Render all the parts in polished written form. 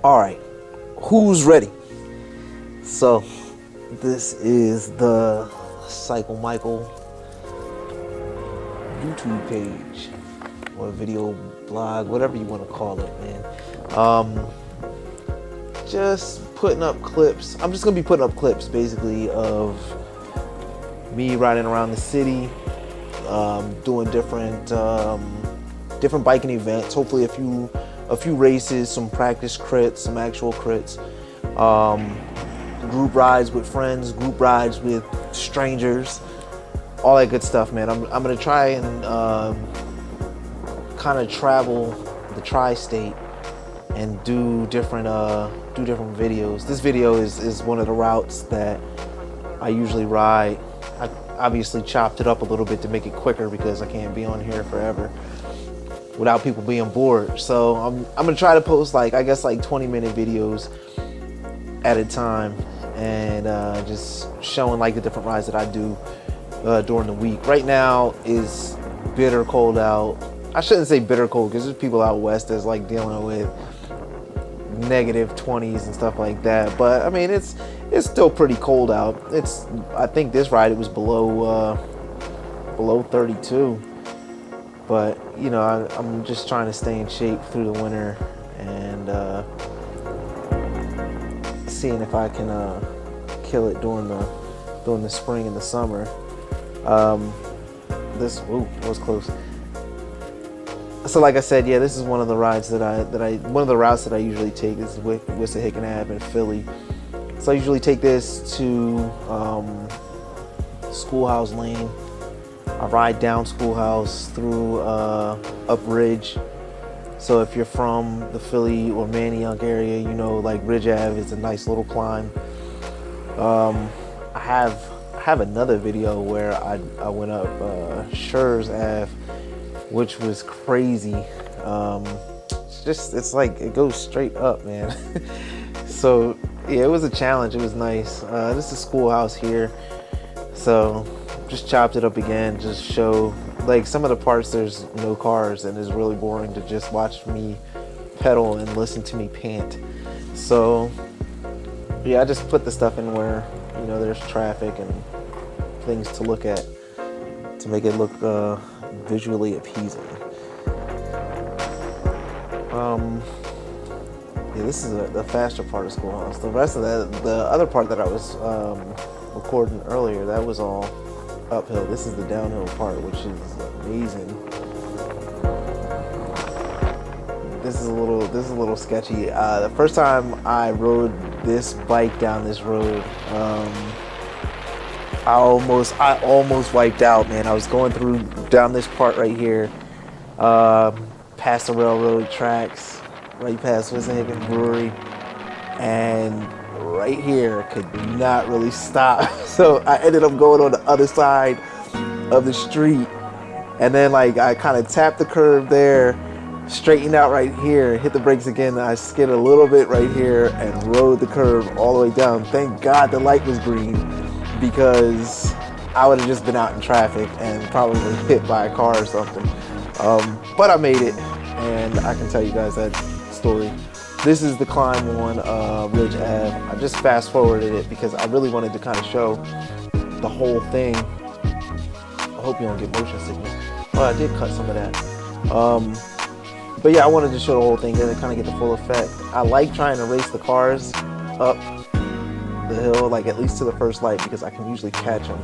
All right, who's ready? So this is the Cycle Mycle YouTube page or video blog, whatever you want to call it, man. Just putting up clips. I'm just gonna be putting up clips basically of me riding around the city, doing different biking events. Hopefully a few races, some practice crits, some actual crits, group rides with friends, group rides with strangers, all that good stuff, man. I'm gonna try and kind of travel the tri-state and do different videos. This video is one of the routes that I usually ride. I obviously chopped it up a little bit to make it quicker because I can't be on here forever without people being bored. So I'm gonna try to post like 20-minute videos at a time, and just showing like the different rides that I do during the week. Right now is bitter cold out. I shouldn't say bitter cold because there's people out west that's like dealing with -20s and stuff like that. But I mean, it's still pretty cold out. I think this ride it was below 32. But you know, I'm just trying to stay in shape through the winter and seeing if I can kill it during the spring and the summer. That was close. So like I said, yeah, this is one of the rides one of the routes that I usually take is with Wissahickon Ave in Philly. So I usually take this to Schoolhouse Lane. I ride down Schoolhouse through up Ridge. So if you're from the Philly or Manayunk area, you know, like Ridge Ave is a nice little climb. I have another video where I went up Schurz Ave, which was crazy. It's like it goes straight up, man. So yeah, it was a challenge. It was nice. This is Schoolhouse here, so just chopped it up again. Just show like some of the parts. There's no cars, and it's really boring to just watch me pedal and listen to me pant. So yeah, I just put the stuff in where you know there's traffic and things to look at to make it look visually appeasing. Yeah, this is the faster part of Schoolhouse. The rest of the other part that I was recording earlier, that was all uphill. This is the downhill part, which is amazing. This is a little sketchy. The first time I rode this bike down this road, I almost wiped out, man. I was going down this part right here, past the railroad tracks, right past Wissahickon Brewery, and right here could not really stop. So I ended up going on the other side of the street, and then like I kind of tapped the curve there, straightened out right here, hit the brakes again. I skid a little bit right here and rode the curve all the way down. Thank God the light was green, because I would have just been out in traffic and probably hit by a car or something. But I made it, and I can tell you guys that story. This is the climb on Ridge Ave. I just fast forwarded it because I really wanted to kind of show the whole thing. I hope you don't get motion sickness. Oh, I did cut some of that. But yeah, I wanted to show the whole thing and kind of get the full effect. I like trying to race the cars up the hill, like at least to the first light, because I can usually catch them.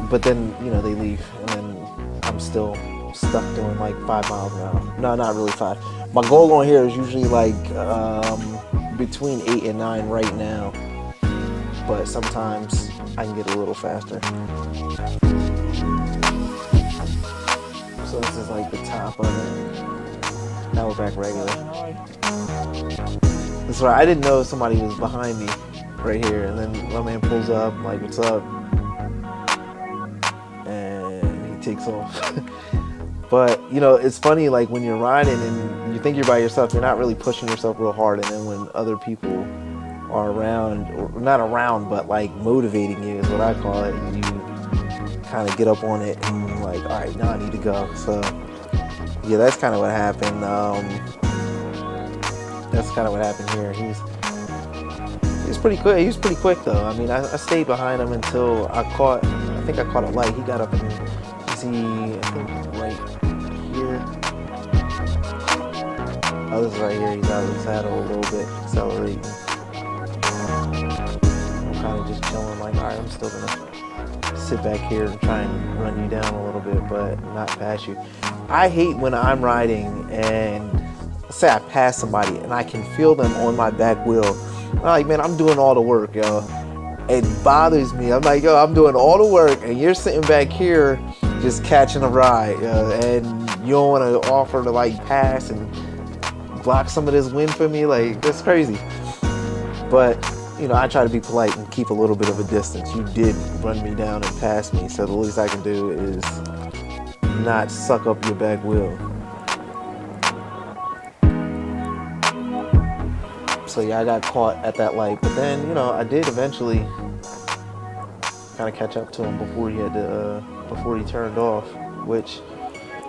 But then, you know, they leave, and then I'm still stuck doing like 5 miles an hour. No, not really 5. My goal on here is usually like between 8 and 9 right now, but sometimes I can get a little faster. So this is like the top of it. Now we're back regular. That's right. I didn't know somebody was behind me right here, and then my man pulls up, like, what's up? And he takes off. But you know, it's funny, like when you're riding and you think you're by yourself, you're not really pushing yourself real hard, and then when other people are around, or not around, but like motivating you is what I call it, you kind of get up on it and like, all right, now I need to go. So yeah, that's kind of what happened. that's kind of what happened here. He's pretty quick. He was pretty quick though. I mean, I stayed behind him until I think I caught a light. He got up and I think right here. Oh, this is right here. He's out of the saddle a little bit, accelerating. I'm kind of just chilling, like, all right, I'm still gonna sit back here and try and run you down a little bit, but not pass you. I hate when I'm riding and say I pass somebody and I can feel them on my back wheel. I'm like, man, I'm doing all the work, yo. It bothers me. I'm like, yo, I'm doing all the work and you're sitting back here just catching a ride, yo, and you don't want to offer to like pass and block some of this wind for me. Like, that's crazy. But you know, I try to be polite and keep a little bit of a distance. You did run me down and pass me, so the least I can do is not suck up your back wheel. So yeah, I got caught at that light, but then, you know, I did eventually kind of catch up to him before he turned off, which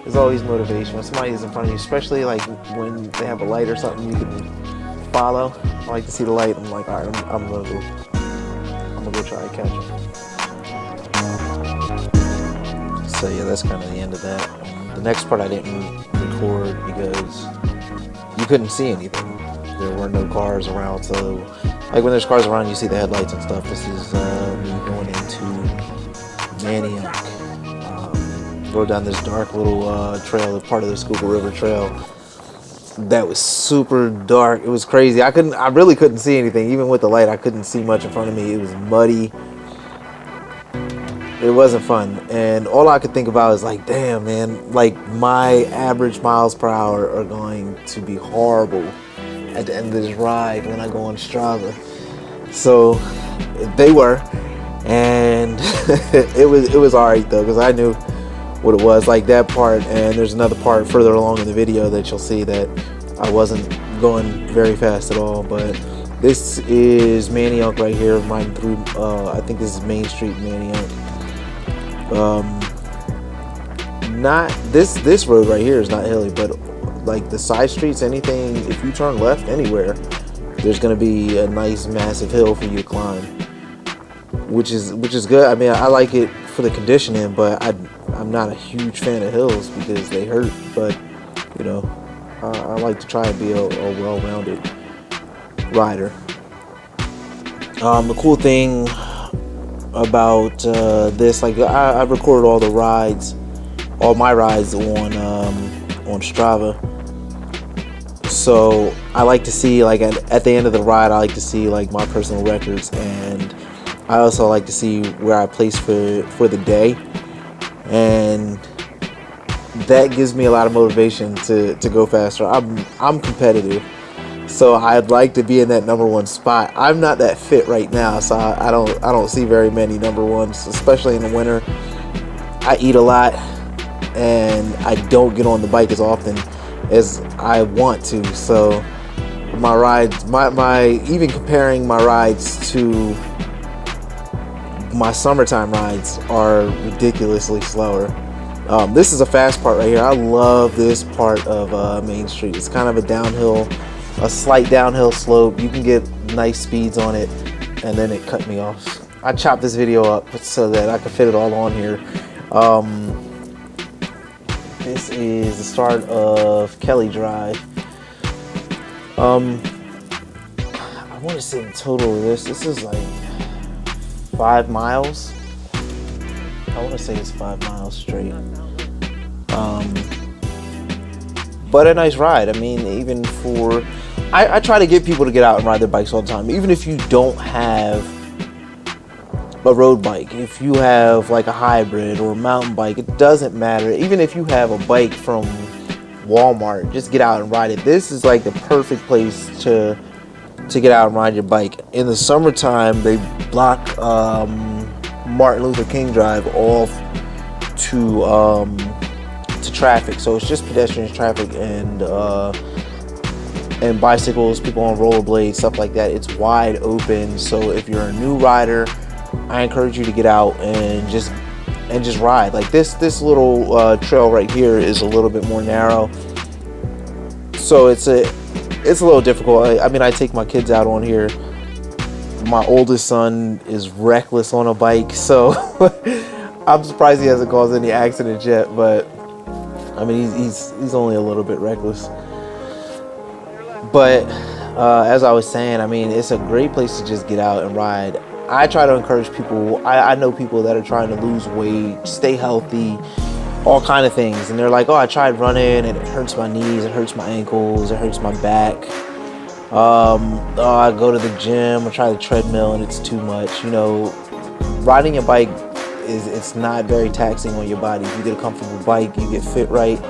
is always motivation. When somebody is in front of you, especially like when they have a light or something you can follow. I like to see the light. I'm like, all right, I'm gonna go try to catch him. So yeah, that's kind of the end of that. The next part I didn't record because you couldn't see anything. There were no cars around, so like when there's cars around, you see the headlights and stuff. This is me going into Manayunk. Rode down this dark little trail, part of the Schuylkill River Trail. That was super dark. It was crazy. I really couldn't see anything. Even with the light, I couldn't see much in front of me. It was muddy. It wasn't fun. And all I could think about is like, damn, man, like my average miles per hour are going to be horrible at the end of this ride when I go on Strava. So they were, and it was all right though, because I knew what it was, like that part. And there's another part further along in the video that you'll see that I wasn't going very fast at all. But this is Manayunk right here, riding through I think this is Main Street, Manayunk. Not this road right here is not hilly, but like the side streets, anything, if you turn left anywhere, there's gonna be a nice massive hill for you to climb, which is good. I mean, I like it for the conditioning, but I'm not a huge fan of hills because they hurt. But you know, I like to try and be a well-rounded rider. The cool thing about this, like I recorded all my rides on Strava. So I like to see, like at the end of the ride, I like to see like my personal records, and I also like to see where I place for the day, and that gives me a lot of motivation to go faster. I'm competitive, so I'd like to be in that number one spot. I'm not that fit right now, so I don't see very many number ones, especially in the winter. I eat a lot, and I don't get on the bike as often as I want to. So my rides, my even comparing my rides to my summertime rides are ridiculously slower. This is a fast part right here. I love this part of Main Street. It's kind of a slight downhill slope. You can get nice speeds on it, and then it cut me off. I chopped this video up so that I could fit it all on here. This is the start of Kelly Drive. I want to say the total of this is like 5 miles. I want to say it's 5 miles straight. But a nice ride. I mean, even for, I try to get people to get out and ride their bikes all the time. Even if you don't have a road bike, if you have like a hybrid or a mountain bike, it doesn't matter. Even if you have a bike from Walmart, just get out and ride it. This is like the perfect place to get out and ride your bike. In the summertime, they block Martin Luther King Drive off to traffic, so it's just pedestrians, traffic, and bicycles, people on rollerblades, stuff like that. It's wide open. So if you're a new rider, I encourage you to get out and just ride. Like this little trail right here is a little bit more narrow, so it's it's a little difficult. I mean, I take my kids out on here. My oldest son is reckless on a bike, so I'm surprised he hasn't caused any accidents yet. But I mean, he's only a little bit reckless. But as I was saying, I mean, it's a great place to just get out and ride. I try to encourage people. I know people that are trying to lose weight, stay healthy, all kind of things, and they're like, oh, I tried running and it hurts my knees, it hurts my ankles, it hurts my back. Oh, I go to the gym, I try the treadmill and it's too much. You know, riding a bike it's not very taxing on your body. If you get a comfortable bike, you get fit right,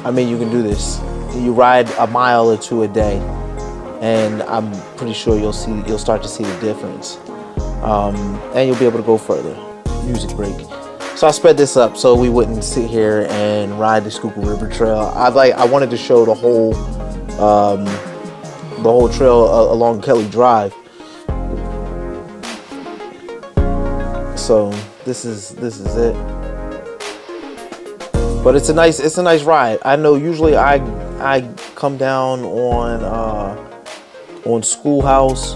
I mean, you can do this. You ride a mile or two a day, and I'm pretty sure you'll start to see the difference, and you'll be able to go further. Music break. So I sped this up so we wouldn't sit here and ride the Schuylkill River Trail. I wanted to show the whole trail along Kelly Drive. So this is it. But it's a nice ride. I know usually I come down on Schoolhouse,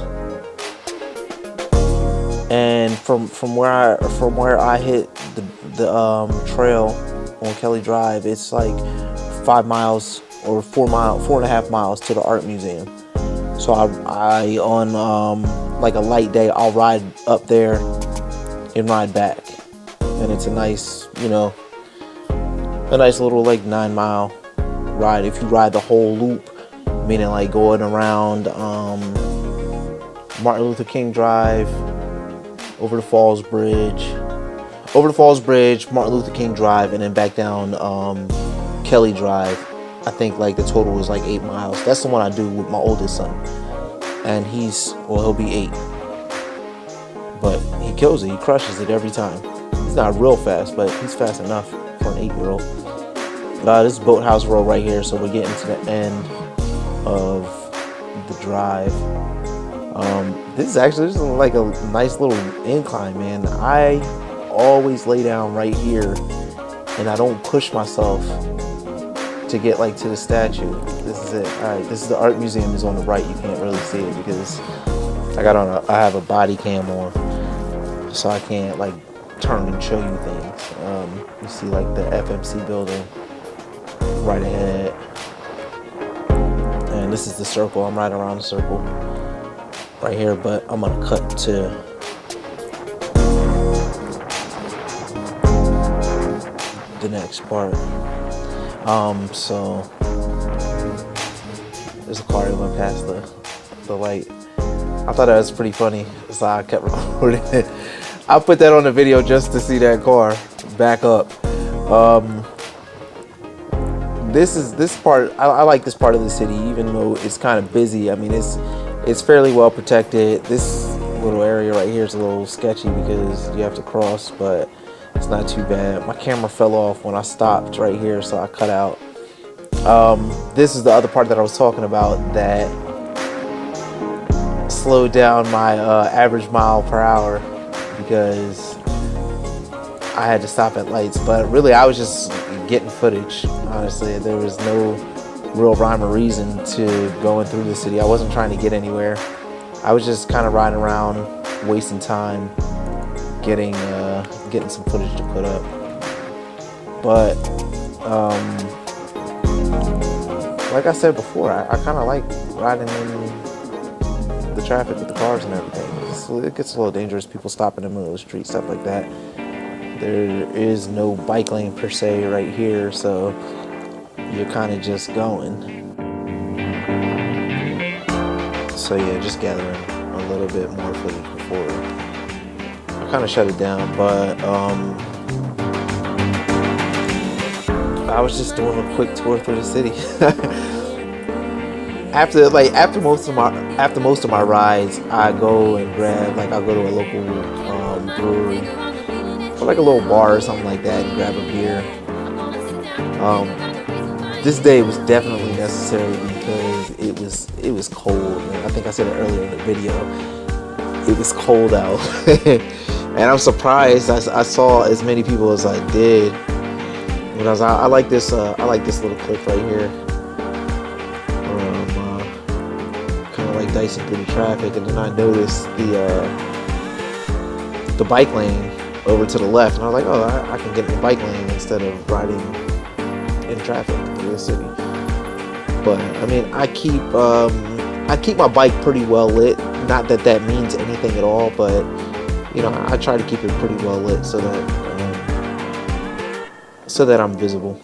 and from where I hit the trail on Kelly Drive, it's like 5 miles or 4.5 miles to the art museum. So I on like a light day, I'll ride up there and ride back, and it's a nice, you know, a nice little like 9-mile ride if you ride the whole loop, meaning like going around Martin Luther King Drive, over the Falls Bridge, Martin Luther King Drive, and then back down Kelly Drive. I think like the total was like 8 miles. That's the one I do with my oldest son, and he'll be 8, but he kills it. He crushes it every time. He's not real fast, but he's fast enough for an 8-year-old. This is Boathouse Road right here, so we're getting to the end of the drive. This is like a nice little incline, man. I always lay down right here, and I don't push myself to get like to the statue. This is it. All right, this is the art museum is on the right. You can't really see it because I have a body cam on, so I can't like turn and show you things. You see like the FMC building right ahead, and this is the circle. I'm right around the circle right here, but I'm gonna cut to the next part. So there's a car that went past the light. I thought that was pretty funny, so I kept recording it. I put that on the video just to see that car back up. This part, I like this part of the city, even though it's kind of busy. I mean, it's fairly well protected. This little area right here is a little sketchy because you have to cross, but it's not too bad. My camera fell off when I stopped right here, so I cut out. This is the other part that I was talking about that slowed down my average mile per hour because I had to stop at lights. But really, I was just getting footage, honestly. There was no real rhyme or reason to going through the city. I wasn't trying to get anywhere. I was just kind of riding around, wasting time, getting some footage to put up. But like I said before, I kind of like riding in the traffic with the cars and everything. It gets a little dangerous, people stopping in the middle of the street, stuff like that. There is no bike lane per se right here, so you're kind of just going. So yeah, just gathering a little bit more footage before I kind of shut it down. But I was just doing a quick tour through the city. after most of my rides, I go and grab, like, I'll go to a local brewery or like a little bar or something like that and grab a beer. This day was definitely necessary because it was cold. I think I said it earlier in the video. It was cold out, and I'm surprised I saw as many people as I did. Because I like this little clip right here. dicing through the traffic, and then I noticed the bike lane over to the left, and I was like, oh, I can get in the bike lane instead of riding in traffic through the city. But I mean, I keep my bike pretty well lit. Not that that means anything at all, but you know, I try to keep it pretty well lit so that I'm visible.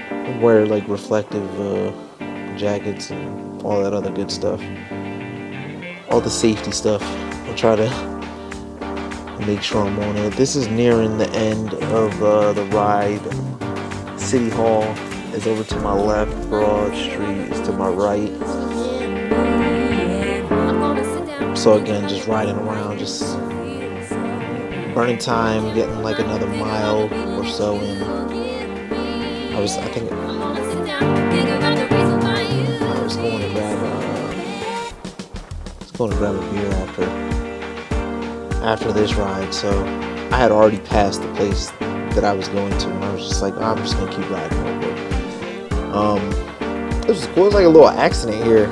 I wear like reflective jackets and all that other good stuff, all the safety stuff. I try to make sure I'm on it. This is nearing the end of the ride. City Hall is over to my left. Broad Street is to my right. So again, just riding around, just burning time, getting like another mile or so in. I was going to grab a beer after this ride, so I had already passed the place that I was going to, and I was just like, I'm just gonna keep riding over. It was cool. It was like a little accident here,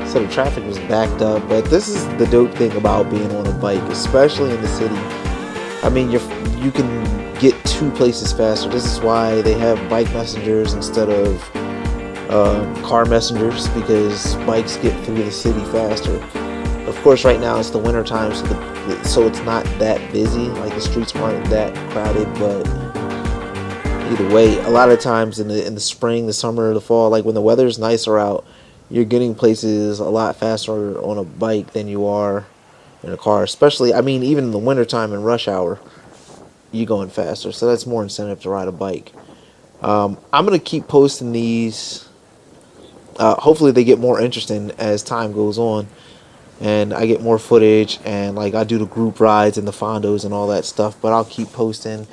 so the traffic was backed up. But this is the dope thing about being on a bike, especially in the city. I mean, you can get to places faster. This is why they have bike messengers instead of car messengers, because bikes get through the city faster. Of course, right now it's the winter time, so it's not that busy. Like, the streets aren't that crowded, but either way, a lot of times in the spring, the summer, the fall, like when the weather's nicer out, you're getting places a lot faster on a bike than you are in a car. Especially, I mean, even in the winter time in rush hour, you're going faster. So that's more incentive to ride a bike. I'm gonna keep posting these. Hopefully, they get more interesting as time goes on, and I get more footage, and like I do the group rides and the fondos and all that stuff. But I'll keep posting.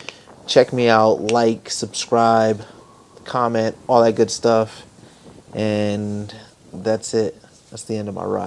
Check me out, like, subscribe, comment, all that good stuff. And that's it. That's the end of my ride.